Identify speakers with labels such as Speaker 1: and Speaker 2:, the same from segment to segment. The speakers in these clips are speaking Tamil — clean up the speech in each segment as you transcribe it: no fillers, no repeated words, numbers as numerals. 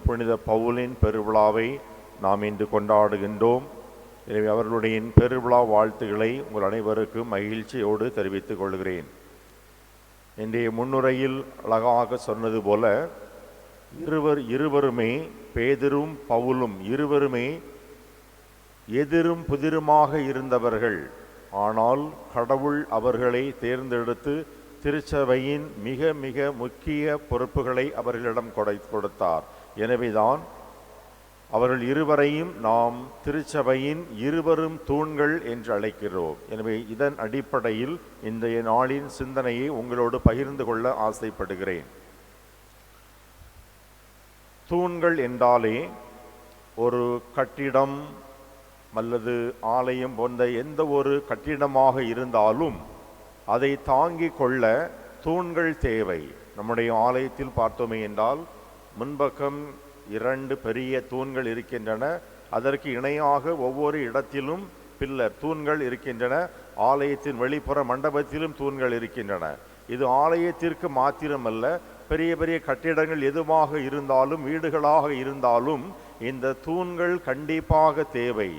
Speaker 1: புனித பவுலின் பெருவிழாவை நாம் இன்று கொண்டாடுகின்றோம். எனவே அவர்களுடைய பெருவிழா வாழ்த்துக்களை உங்கள் அனைவருக்கும் மகிழ்ச்சியோடு தெரிவித்துக் கொள்கிறேன். இன்றைய முன்னுரையில் அழகாக சொன்னது போல இருவருமே பேதுரும் பவுலும் இருவருமே எதிரும் புதிருமாக இருந்தவர்கள். ஆனால் கடவுள் அவர்களை தேர்ந்தெடுத்து திருச்சபையின் மிக மிக முக்கிய பொறுப்புகளை அவர்களிடம் கொடுத்தார். எனவேதான் அவர்கள் இருவரையும் நாம் திருச்சபையின் இருவரும் தூண்கள் என்று அழைக்கிறோம். எனவே இதன் அடிப்படையில் இன்றைய நாளின் சிந்தனையை உங்களோடு பகிர்ந்து கொள்ள ஆசைப்படுகிறேன். தூண்கள் என்றாலே ஒரு கட்டிடம் அல்லது ஆலயம் போன்ற எந்த ஒரு கட்டிடமாக இருந்தாலும் அதை தாங்கிக் கொள்ள தூண்கள் தேவை. நம்முடைய ஆலயத்தில் பார்த்தோமே என்றால் முன்பக்கம் 2 பெரிய தூண்கள் இருக்கின்றன. அதற்கு இணையாக ஒவ்வொரு இடத்திலும் பில்லர் தூண்கள் இருக்கின்றன. ஆலயத்தின் வெளிப்புற மண்டபத்திலும் தூண்கள் இருக்கின்றன. இது ஆலயத்திற்கு மாத்திரமல்ல, பெரிய பெரிய கட்டிடங்கள் எதுவாக இருந்தாலும் வீடுகளாக இருந்தாலும் இந்த தூண்கள் கண்டிப்பாக தேவை.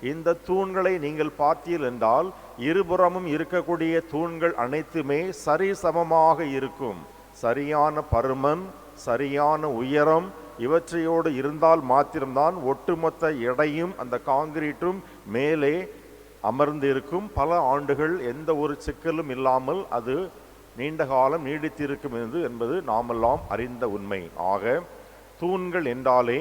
Speaker 1: இந்த தூண்களை நீங்கள் பார்த்தீர்கள் என்றால் இருபுறமும் இருக்கக்கூடிய தூண்கள் அனைத்துமே சரிசமமாக இருக்கும். சரியான பருமன், சரியான உயரம் இவற்றையோடு இருந்தால் மாத்திரம்தான் ஒட்டுமொத்த எடையும் அந்த காங்கிரீட்டும் மேலே அமர்ந்து இருக்கும். பல ஆண்டுகள் எந்த ஒரு சிக்கலும் இல்லாமல் அது நீண்ட காலம் நீடித்திருக்கும் என்பது நாமெல்லாம் அறிந்த உண்மை. ஆக தூண்கள் என்றாலே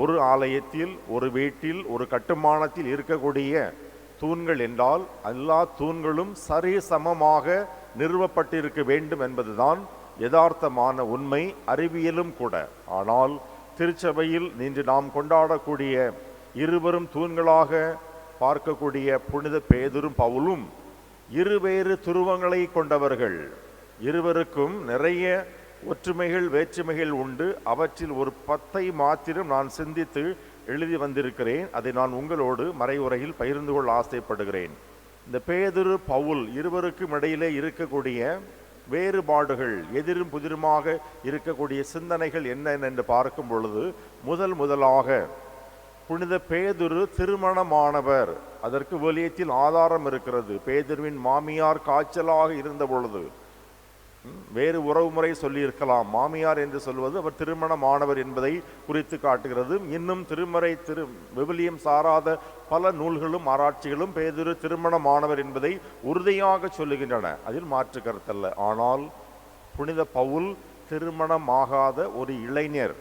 Speaker 1: ஒரு ஆலயத்தில், ஒரு வீட்டில், ஒரு கட்டுமானத்தில் இருக்கக்கூடிய தூண்கள் என்றால் எல்லா தூண்களும் சரி சமமாக நிறுவப்பட்டிருக்க வேண்டும் என்பதுதான் யதார்த்தமான உண்மை, அறிவியலும் கூட. ஆனால் திருச்சபையில் இன்று நாம் கொண்டாடக்கூடிய இருவரும் தூண்களாக பார்க்கக்கூடிய புனித பேதுரும் பவுலும் இருவேறு துருவங்களை கொண்டவர்கள். இருவருக்கும் நிறைய ஒற்றுமைகள் வேற்றுமைகள் உண்டு. அவற்றில் ஒரு 10 மாத்திரம் நான் சிந்தித்து எழுதி வந்திருக்கிறேன். அதை நான் உங்களோடு மறைவுரையில் பகிர்ந்து கொள்ள ஆசைப்படுகிறேன். இந்த பேதுரு பவுல் இருவருக்கும் இடையிலே இருக்கக்கூடிய வேறுபாடுகள், எதிரும் புதிருமாக இருக்கக்கூடிய சிந்தனைகள் என்ன என்று பார்க்கும் பொழுது முதலாக புனித பேதுரு திருமணமானவர். அதற்கு வெளியத்தில் ஆதாரம் இருக்கிறது. பேதுருவின் மாமியார் காய்ச்சலாக இருந்த பொழுது வேறு உறவு முறை சொல்லியிருக்கலாம். மாமியார் என்று சொல்வது அவர் திருமணமானவர் என்பதை குறித்து காட்டுகிறது. இன்னும் விவிலியம் சாராத பல நூல்களும் ஆராய்ச்சிகளும் பேதுரு திருமணமானவர் என்பதை உறுதியாக சொல்லுகின்றன. அதில் மாற்று கருத்தல்ல. ஆனால் புனித பவுல் திருமணமாகாத ஒரு இளைஞர்.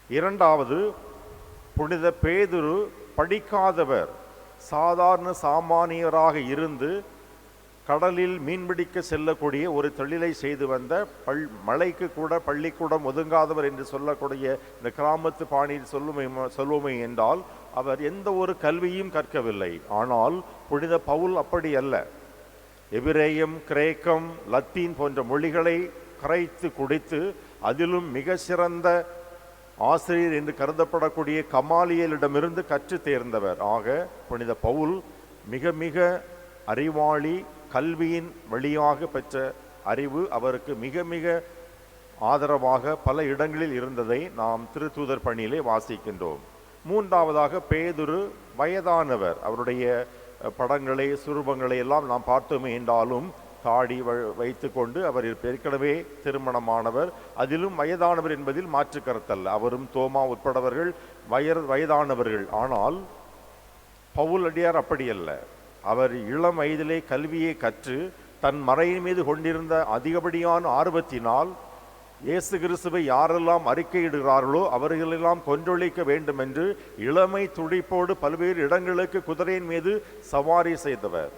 Speaker 1: இரண்டாவது, புனித பேதுரு படிக்காதவர். சாதாரண சாமானியராக இருந்து கடலில் மீன்பிடிக்க செல்லக்கூடிய ஒரு தொழிலை செய்து வந்த மலைக்கு கூட பள்ளிக்கூடம் ஒதுங்காதவர் என்று சொல்லக்கூடிய இந்த கிராமத்து பாணியில் சொல்லுமே என்றால் அவர் எந்த ஒரு கல்வியும் கற்கவில்லை. ஆனால் புனித பவுல் அப்படி அல்ல. எபிரேயம், கிரேக்கம், லத்தீன் போன்ற மொழிகளை கரைத்து குடித்து அதிலும் மிக சிறந்த ஆசிரியர் என்று கருதப்படக்கூடிய கமாலியலிடமிருந்து கற்று தேர்ந்தவர். ஆக புனித பவுல் மிக மிக அறிவாளி. கல்வியின் வழியாக பெற்ற அறிவு அவருக்கு மிக மிக ஆதரவாக பல இடங்களில் இருந்ததை நாம் திருத்தூதர் பணியிலே வாசிக்கின்றோம். மூன்றாவதாக பேதுரு வயதானவர். அவருடைய படங்களை, சுரூபங்களை எல்லாம் நாம் பார்த்தோமே என்றாலும் தாடி வைத்து கொண்டு அவர் ஏற்கனவே திருமணமானவர். அதிலும் வயதானவர் என்பதில் மாற்று கருத்தல்ல. அவரும் தோமா உட்படவர்கள் வயதானவர்கள். ஆனால் பவுல் அடியார் அப்படி அல்ல. அவர் இளம் வயதிலே கல்வியை கற்று தன் மறையின் மீது கொண்டிருந்த அதிகப்படியான ஆர்வத்தினால் இயேசு கிறிஸ்துவை யாரெல்லாம் அறிக்கையிடுகிறார்களோ அவர்களெல்லாம் கொன்றொழிக்க வேண்டும் என்று இளமை துடிப்போடு பல்வேறு இடங்களுக்கு குதிரையின் மீது சவாரி செய்தவர்.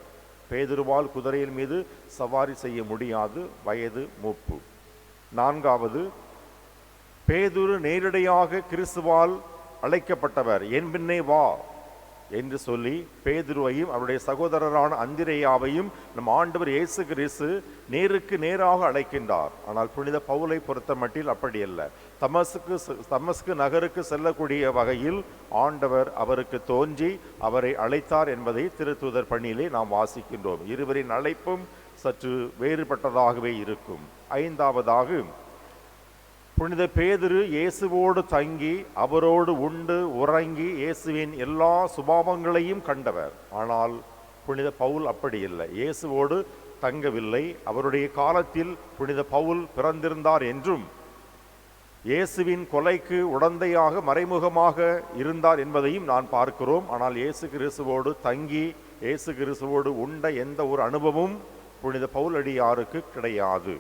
Speaker 1: பேதுருவால் குதிரையின் மீது சவாரி செய்ய முடியாது, வயது மூப்பு. நான்காவது, பேதுரு நேரடியாக கிறிஸ்துவால் அழைக்கப்பட்டவர். என் பின்னே வா என்று சொல்லி பேதுருவையும் அவருடைய சகோதரரான அந்திரேயாவையும் நம் ஆண்டவர் இயேசு கிறிஸ்து நேருக்கு நேராக அழைக்கின்றார். ஆனால் புனித பவுலை பொறுத்த மட்டில் அப்படி அல்ல. தமஸ்கு நகருக்கு செல்லக்கூடிய வகையில் ஆண்டவர் அவருக்கு தோன்றி அவரை அழைத்தார் என்பதை திருத்தூதர் பணியிலே நாம் வாசிக்கின்றோம். இருவரின் அழைப்பும் சற்று வேறுபட்டதாகவே இருக்கும். ஐந்தாவதாக புனித பேதுரு இயேசுவோடு தங்கி அவரோடு உண்டு உறங்கி இயேசுவின் எல்லா சுபாவங்களையும் கண்டவர். ஆனால் புனித பவுல் அப்படி இல்லை, இயேசுவோடு தங்கவில்லை. அவருடைய காலத்தில் புனித பவுல் பிறந்திருந்தார் என்றும் இயேசுவின் கொலைக்கு உடந்தையாக மறைமுகமாக இருந்தார் என்பதையும் நான் பார்க்கிறோம். ஆனால் இயேசு கிறிஸ்துவோடு தங்கி இயேசு கிறிஸ்துவோடு உண்ட எந்த ஒரு அனுபவமும் புனித பவுலடியாருக்கு கிடையாது.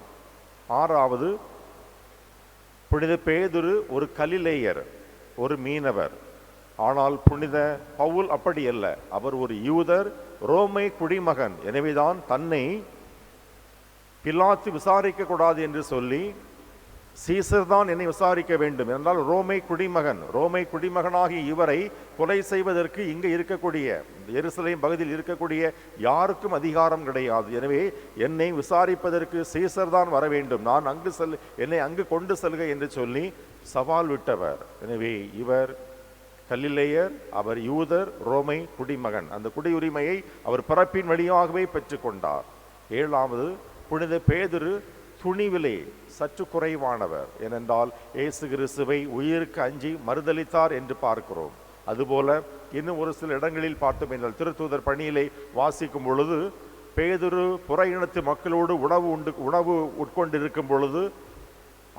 Speaker 1: ஆறாவது, புனித பேதுரு ஒரு கலிலேயர், ஒரு மீனவர். ஆனால் புனித பவுல் அப்படி அல்ல, அவர் ஒரு யூதர், ரோமை குடிமகன். எனவேதான் தன்னை பிலாத்து விசாரிக்க கூடாது என்று சொல்லி சீசர் தான் என்னை விசாரிக்க வேண்டும் என்றால் ரோமை குடிமகன், ரோமை குடிமகனாகி இவரை கொலை செய்வதற்கு இங்கே இருக்கக்கூடிய எருசலேம் பகுதியில் இருக்கக்கூடிய யாருக்கும் அதிகாரம் கிடையாது. எனவே என்னை விசாரிப்பதற்கு சீசர் தான் வர வேண்டும், நான் அங்கு என்னை அங்கு கொண்டு செல்க என்று சொல்லி சவால் விட்டவர். எனவே இவர் கலிலேயர், அவர் யூதர், ரோமை குடிமகன். அந்த குடியுரிமையை அவர் பிறப்பின் வழியாகவே பெற்றுக்கொண்டார். ஏழாவது, புனித பேதுரு துணிவிலே சற்று குறைவானவர். ஏனென்றால் இயேசு கிறிஸ்துவை உயிருக்கு அஞ்சி மறுதலித்தார் என்று பார்க்கிறோம். அதுபோல இன்னும் ஒரு சில இடங்களில் பார்த்தோம் என்றால் திருத்தூதர் பணியிலே வாசிக்கும் பொழுது பேதுரு புற இனத்து மக்களோடு உணவு உட்கொண்டிருக்கும் பொழுது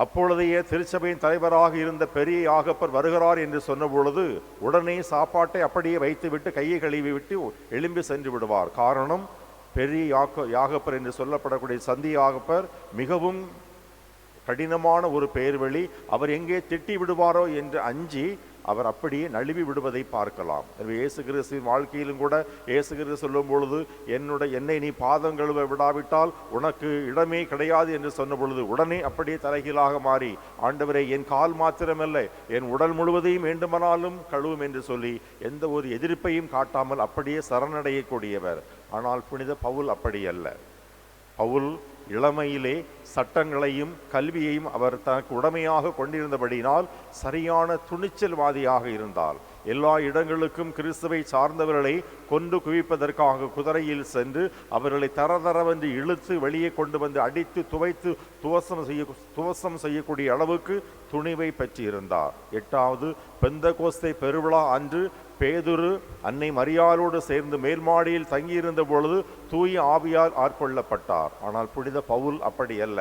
Speaker 1: அப்பொழுதைய திருச்சபையின் தலைவராக இருந்த பெரிய யாகப்பர் வருகிறார் என்று சொன்ன பொழுது உடனே சாப்பாட்டை அப்படியே வைத்துவிட்டு கையை கழுவி விட்டு எழும்பி சென்று விடுவார். காரணம், பெரிய யாகப்பர் என்று சொல்லப்படக்கூடிய சந்தி யாகப்பர் மிகவும் கடினமான ஒரு பெயர்வழி. அவர் எங்கே திட்டி விடுவாரோ என்று அஞ்சி அவர் அப்படியே நழுவி விடுவதை பார்க்கலாம். எனவே இயேசு கிறிஸ்துவின் வாழ்க்கையிலும் கூட இயேசு கிறிஸ்து சொல்லும் பொழுது என்னை நீ பாதம் கழுவ விடாவிட்டால் உனக்கு இடமே கிடையாது என்று சொன்ன பொழுது உடனே அப்படியே தலைகீழாக மாறி, ஆண்டவரே என் கால் மாத்திரமல்ல என் உடல் முழுவதையும் வேண்டுமானாலும் கழுவும் என்று சொல்லி எந்த ஒரு எதிர்ப்பையும் காட்டாமல் அப்படியே சரணடையக்கூடியவர். ஆனால் புனித பவுல் அப்படி அல்ல. பவுல் இளமையிலே சட்டங்களையும் கல்வியையும் அவர் தனக்கு உடமையாக கொண்டிருந்தபடினால் சரியான துணிச்சல்வாதியாக இருந்தால் எல்லா இடங்களுக்கும் கிறிஸ்துவை சார்ந்தவர்களை கொண்டு குவிப்பதற்காக குதிரையில் சென்று அவர்களை தரதரவென்று இழுத்து வெளியே கொண்டு வந்து அடித்து துவைத்து துவசம் செய்யக்கூடிய அளவுக்கு துணிவை பெற்றிருந்தார். எட்டாவது, பெந்தகோஸ்தே பெருவிழா அன்று பேதுரு அன்னை மரியாளோடு சேர்ந்து மேல்மாடியில் தங்கியிருந்த பொழுது தூய ஆவியால் ஆட்கொள்ளப்பட்டார். ஆனால் புனித பவுல் அப்படி அல்ல.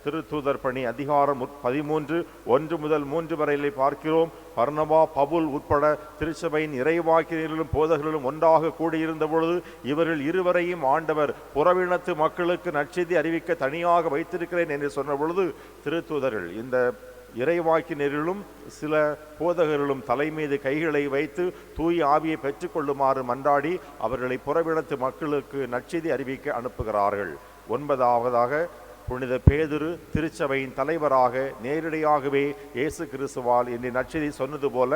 Speaker 1: திருத்தூதர் பணி அதிகாரம் 13:1-3 வரையிலே பார்க்கிறோம். பர்னபா, பவுல் உட்பட திருச்சபையின் இறைவாக்கினர்களும் போதகர்களும் ஒன்றாக கூடியிருந்த பொழுது இவர்கள் இருவரையும் ஆண்டவர் புறவினத்து மக்களுக்கு நற்செய்தி அறிவிக்க தனியாக வைத்திருக்கிறேன் என்று சொன்ன பொழுது திருத்தூதர்கள், இந்த இறைவாக்கினர்களும் சில போதகர்களும் தலைமீது கைகளை வைத்து தூய ஆவியை பெற்றுக்கொள்ளுமாறு மன்றாடி அவர்களை புறவினத்து மக்களுக்கு நற்செய்தி அறிவிக்க அனுப்புகிறார்கள். 9வதாக, புனித பேதுரு திருச்சபையின் தலைவராக நேரடியாகவே இயேசு கிறிஸ்துவால் என்று நற்செய்தி சொன்னது போல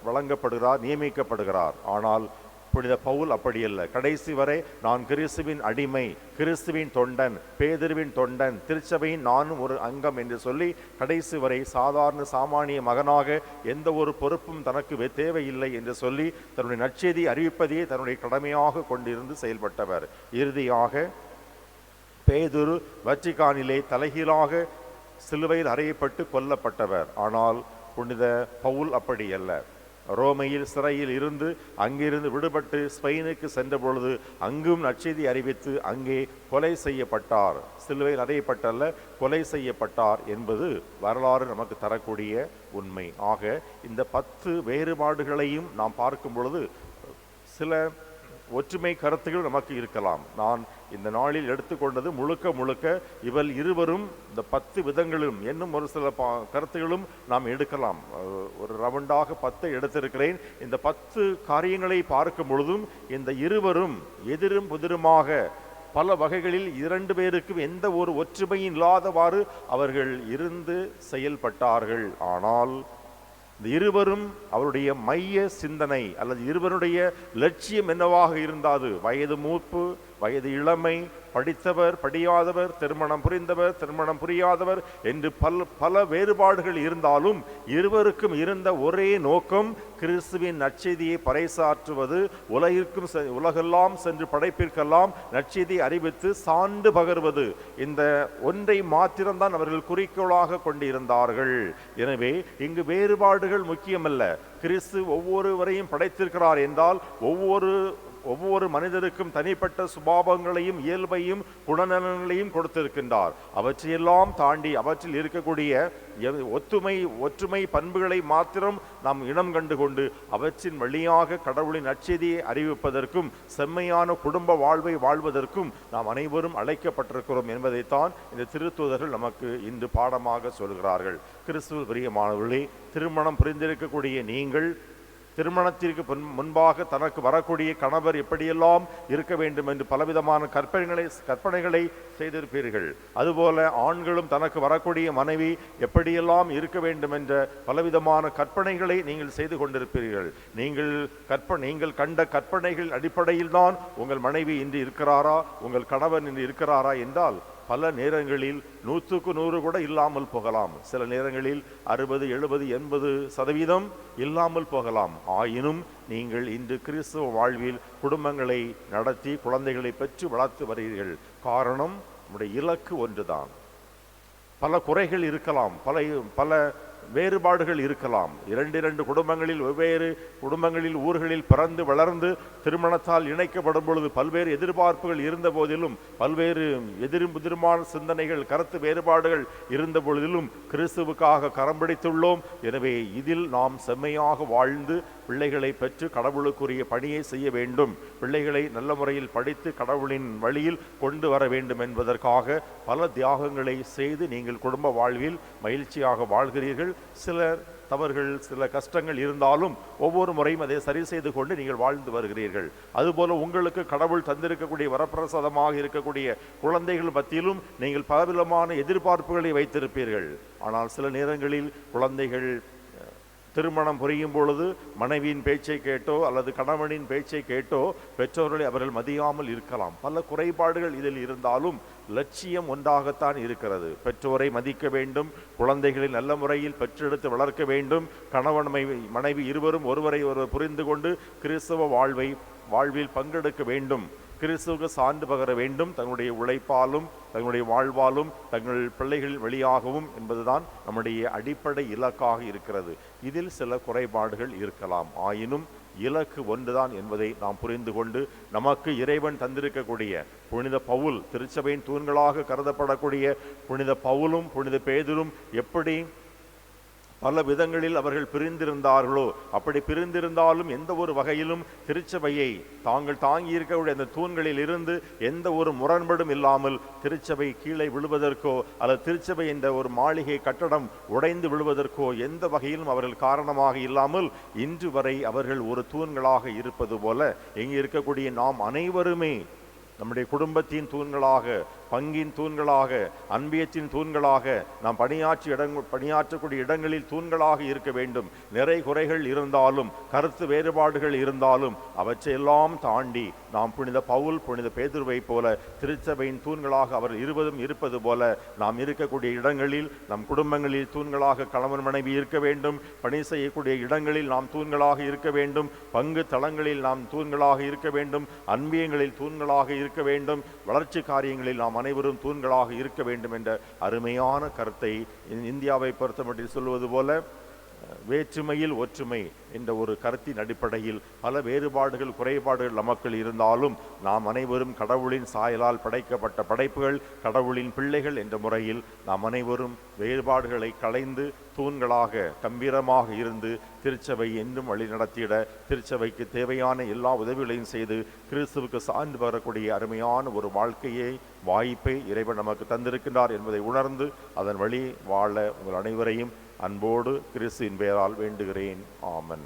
Speaker 1: வழங்கப்படுகிறார், நியமிக்கப்படுகிறார். ஆனால் புனித பவுல் அப்படியல்ல. கடைசி வரை நான் கிறிஸ்துவின் அடிமை, கிறிஸ்துவின் தொண்டன், பேதுருவின் தொண்டன், திருச்சபையின் நானும் ஒரு அங்கம் என்று சொல்லி கடைசி வரை சாதாரண சாமானிய மகனாக எந்த ஒரு பொறுப்பும் தனக்கு தேவையில்லை என்று சொல்லி தன்னுடைய நற்செய்தி அறிவிப்பதையே தன்னுடைய கடமையாக கொண்டிருந்து செயல்பட்டவர். இறுதியாக பேதுரு வத்திக்கானிலே தலைகீழாக சிலுவையில் அறையப்பட்டு கொல்லப்பட்டவர். ஆனால் புனித பவுல் அப்படி அல்ல. ரோமையில் சிறையில் இருந்து அங்கிருந்து விடுபட்டு ஸ்பெயினுக்கு சென்ற பொழுது அங்கும் நற்செய்தி அறிவித்து அங்கே கொலை செய்யப்பட்டார். சிலுவையில் அறையப்பட்டல்ல, கொலை செய்யப்பட்டார் என்பது வரலாறு நமக்கு தரக்கூடிய உண்மை. ஆக இந்த 10 வேறுபாடுகளையும் நாம் பார்க்கும் பொழுது சில ஒற்றுமை கருத்துகள் நமக்கு இருக்கலாம். நான் இந்த நாளில் எடுத்துக்கொண்டது முழுக்க இவள் இருவரும் இந்த 10 விதங்களிலும் இன்னும் ஒரு சில கருத்துகளும் நாம் எடுக்கலாம். ஒரு ரவுண்டாக 10 எடுத்திருக்கிறேன். இந்த 10 காரியங்களை பார்க்கும் பொழுதும் இந்த இருவரும் எதிரும் புதிருமாக பல வகைகளில் 2 பேருக்கும் எந்த ஒரு ஒற்றுமையும் இல்லாதவாறு அவர்கள் இருந்து செயல்பட்டார்கள். ஆனால் இந்த இருவரும் அவருடைய மைய சிந்தனை அல்லது இருவருடைய லட்சியம் என்னவாக இருந்தாது? வயது மூப்பு, வயது இளமை, படித்தவர், படியாதவர், திருமணம் புரிந்தவர், திருமணம் புரியாதவர் என்று பல வேறுபாடுகள் இருந்தாலும் இருவருக்கும் இருந்த ஒரே நோக்கம் கிறிஸ்துவின் நற்செய்தியை பறைசாற்றுவது, உலகெல்லாம் சென்று படைப்பிற்கெல்லாம் நற்செய்தியை அறிவித்து சான்று பகர்வது. இந்த ஒன்றை மாத்திரம்தான் அவர்கள் குறிக்கோளாக கொண்டிருந்தார்கள். எனவே இங்கு வேறுபாடுகள் முக்கியமல்ல. கிறிஸ்து ஒவ்வொருவரையும் படைத்திருக்கிறார் என்றால் ஒவ்வொரு மனிதருக்கும் தனிப்பட்ட சுபாவங்களையும் இயல்பையும் குணநலன்களையும் கொடுத்திருக்கின்றார். அவற்றையெல்லாம் தாண்டி அவற்றில் இருக்கக்கூடிய ஒற்றுமை பண்புகளை மாத்திரம் நாம் இனம் கண்டு கொண்டு அவற்றின் வழியாக கடவுளின் நற்செய்தியை அறிவிப்பதற்கும் செம்மையான குடும்ப வாழ்வை வாழ்வதற்கும் நாம் அனைவரும் அழைக்கப்பட்டிருக்கிறோம் என்பதைத்தான் இந்த திருத்தூதர்கள் நமக்கு இன்று பாடமாக சொல்கிறார்கள். கிறிஸ்துவில் பிரியமானவர்களே, திருமணம் புரிந்திருக்கக்கூடிய நீங்கள் திருமணத்திற்கு முன்பாக தனக்கு வரக்கூடிய கணவர் எப்படியெல்லாம் இருக்க வேண்டும் என்று பலவிதமான கற்பனைகளை செய்திருப்பீர்கள். அதுபோல ஆண்களும் தனக்கு வரக்கூடிய மனைவி எப்படியெல்லாம் இருக்க வேண்டும் என்ற பலவிதமான கற்பனைகளை நீங்கள் செய்து கொண்டிருப்பீர்கள். நீங்கள் கண்ட கற்பனைகள் அடிப்படையில் தான் உங்கள் மனைவி இன்று இருக்கிறாரா, உங்கள் கணவன் இன்று இருக்கிறாரா என்றால் பல நேரங்களில் 100க்கு 100 கூட இல்லாமல் போகலாம். சில நேரங்களில் 60, 70, 80% இல்லாமல் போகலாம். ஆயினும் நீங்கள் இன்று கிறிஸ்துவ வாழ்வில் குடும்பங்களை நடத்தி குழந்தைகளை பெற்று வளர்த்து வருகிறீர்கள். காரணம், நம்முடைய இலக்கு ஒன்றுதான். பல குறைகள் இருக்கலாம், பல வேறுபாடுகள் இருக்கலாம். இரண்டு குடும்பங்களில் வெவ்வேறு குடும்பங்களில் ஊர்களில் பிறந்து வளர்ந்து திருமணத்தால் இணைக்கப்படும் பொழுது பல்வேறு எதிர்பார்ப்புகள் இருந்த போதிலும், பல்வேறு எதிர்மான சிந்தனைகள், கருத்து வேறுபாடுகள் இருந்த பொழுதிலும் கிறிஸ்துவுக்காக கரம் பிடித்துள்ளோம். எனவே இதில் நாம் செம்மையாக வாழ்ந்து பிள்ளைகளை பெற்று கடவுளுக்குரிய பணியை செய்ய வேண்டும். பிள்ளைகளை நல்ல முறையில் படித்து கடவுளின் வழியில் கொண்டு வர வேண்டும் என்பதற்காக பல தியாகங்களை செய்து நீங்கள் குடும்ப வாழ்வில் மகிழ்ச்சியாக வாழ்கிறீர்கள். சில தவறுகள், சில கஷ்டங்கள் இருந்தாலும் ஒவ்வொரு முறையும் அதை சரி செய்து கொண்டு நீங்கள் வாழ்ந்து வருகிறீர்கள். அதுபோல உங்களுக்கு கடவுள் தந்திருக்கக்கூடிய வரப்பிரசாதமாக இருக்கக்கூடிய குழந்தைகள் மத்தியிலும் நீங்கள் பலவிதமான எதிர்பார்ப்புகளை வைத்திருப்பீர்கள். ஆனால் சில நேரங்களில் குழந்தைகள் திருமணம் புரியும் பொழுது மனைவியின் பேச்சை கேட்டோ அல்லது கணவனின் பேச்சை கேட்டோ பெற்றோர்களை அவர்கள் மதியாமல் இருக்கலாம். பல குறைபாடுகள் இதில் இருந்தாலும் லட்சியம் ஒன்றாகத்தான் இருக்கிறது. பெற்றோரை மதிக்க வேண்டும், குழந்தைகளை நல்ல முறையில் பெற்றெடுத்து வளர்க்க வேண்டும். கணவன் மனைவி இருவரும் ஒருவரை ஒருவர் புரிந்து கொண்டு கிறிஸ்தவ வாழ்வில் பங்கெடுக்க வேண்டும். கிறிஸ்துவுக்கு சான்று பகர வேண்டும், தங்களுடைய உழைப்பாலும் தங்களுடைய வாழ்வாலும் தங்கள் பிள்ளைகள் வழியாகவும் என்பதுதான் நம்முடைய அடிப்படை இலக்காக இருக்கிறது. இதில் சில குறைபாடுகள் இருக்கலாம். ஆயினும் இலக்கு ஒன்றுதான் என்பதை நாம் புரிந்து கொண்டு நமக்கு இறைவன் தந்திருக்கக்கூடிய புனித பவுல், திருச்சபையின் தூண்களாக கருதப்படக்கூடிய புனித பவுலும் புனித பேதுரும் எப்படி பல விதங்களில் அவர்கள் பிரிந்திருந்தார்களோ, அப்படி பிரிந்திருந்தாலும் எந்த ஒரு வகையிலும் திருச்சபையை தாங்கள் தாங்கி இருக்கக்கூடிய அந்த தூண்களில் இருந்து எந்த ஒரு முரண்படும் இல்லாமல் திருச்சபை கீழே விழுவதற்கோ அல்லது திருச்சபை என்ற ஒரு மாளிகை கட்டடம் உடைந்து விழுவதற்கோ எந்த வகையிலும் அவர்கள் காரணமாக இல்லாமல் இன்று வரை அவர்கள் ஒரு தூண்களாக இருப்பது போல இங்கே இருக்கக்கூடிய நாம் அனைவருமே நம்முடைய குடும்பத்தின் தூண்களாக, பங்கின் தூண்களாக, அன்பியத்தின் தூண்களாக, நாம் பணியாற்றக்கூடிய இடங்களில் தூண்களாக இருக்க வேண்டும். நிறை குறைகள் இருந்தாலும், கருத்து வேறுபாடுகள் இருந்தாலும் அவற்றையெல்லாம் தாண்டி நாம் புனித பவுல் புனித பேதுருவை போல திருச்சபையின் தூண்களாக அவர் இருவரும் இருப்பது போல நாம் இருக்கக்கூடிய இடங்களில், நம் குடும்பங்களில் தூண்களாக கணவன் மனைவி இருக்க வேண்டும். பணி செய்யக்கூடிய இடங்களில் நாம் தூண்களாக இருக்க வேண்டும். பங்கு தளங்களில் நாம் தூண்களாக இருக்க வேண்டும். அன்பியங்களில் தூண்களாக இருக்க வேண்டும். வளர்ச்சி காரியங்களில் நாம் அனைவரும் தூண்களாக இருக்க வேண்டும் என்ற அருமையான கருத்தை இந்தியாவை பொறுத்தமட்டில் சொல்வது போல வேற்றுமையில் ஒற்றுமை என்ற ஒரு கருத்தின் அடிப்படையில் பல வேறுபாடுகள், குறைபாடுகள் நமக்குள் இருந்தாலும் நாம் அனைவரும் கடவுளின் சாயலால் படைக்கப்பட்ட படைப்புகள், கடவுளின் பிள்ளைகள் என்ற முறையில் நாம் அனைவரும் வேறுபாடுகளை களைந்து தூண்களாக கம்பீரமாக இருந்து திருச்சபை என்றும் வழி நடத்திட, திருச்சபைக்கு தேவையான எல்லா உதவிகளையும் செய்து கிறிஸ்துவுக்கு சார்ந்து வரக்கூடிய அருமையான ஒரு வாய்ப்பை இறைவன் நமக்கு தந்திருக்கின்றார் என்பதை உணர்ந்து அதன் வழி வாழ உங்கள் அனைவரையும் அன்போடு கிறிஸ்துவின் பெயரால் வேண்டுகிறேன். ஆமென்.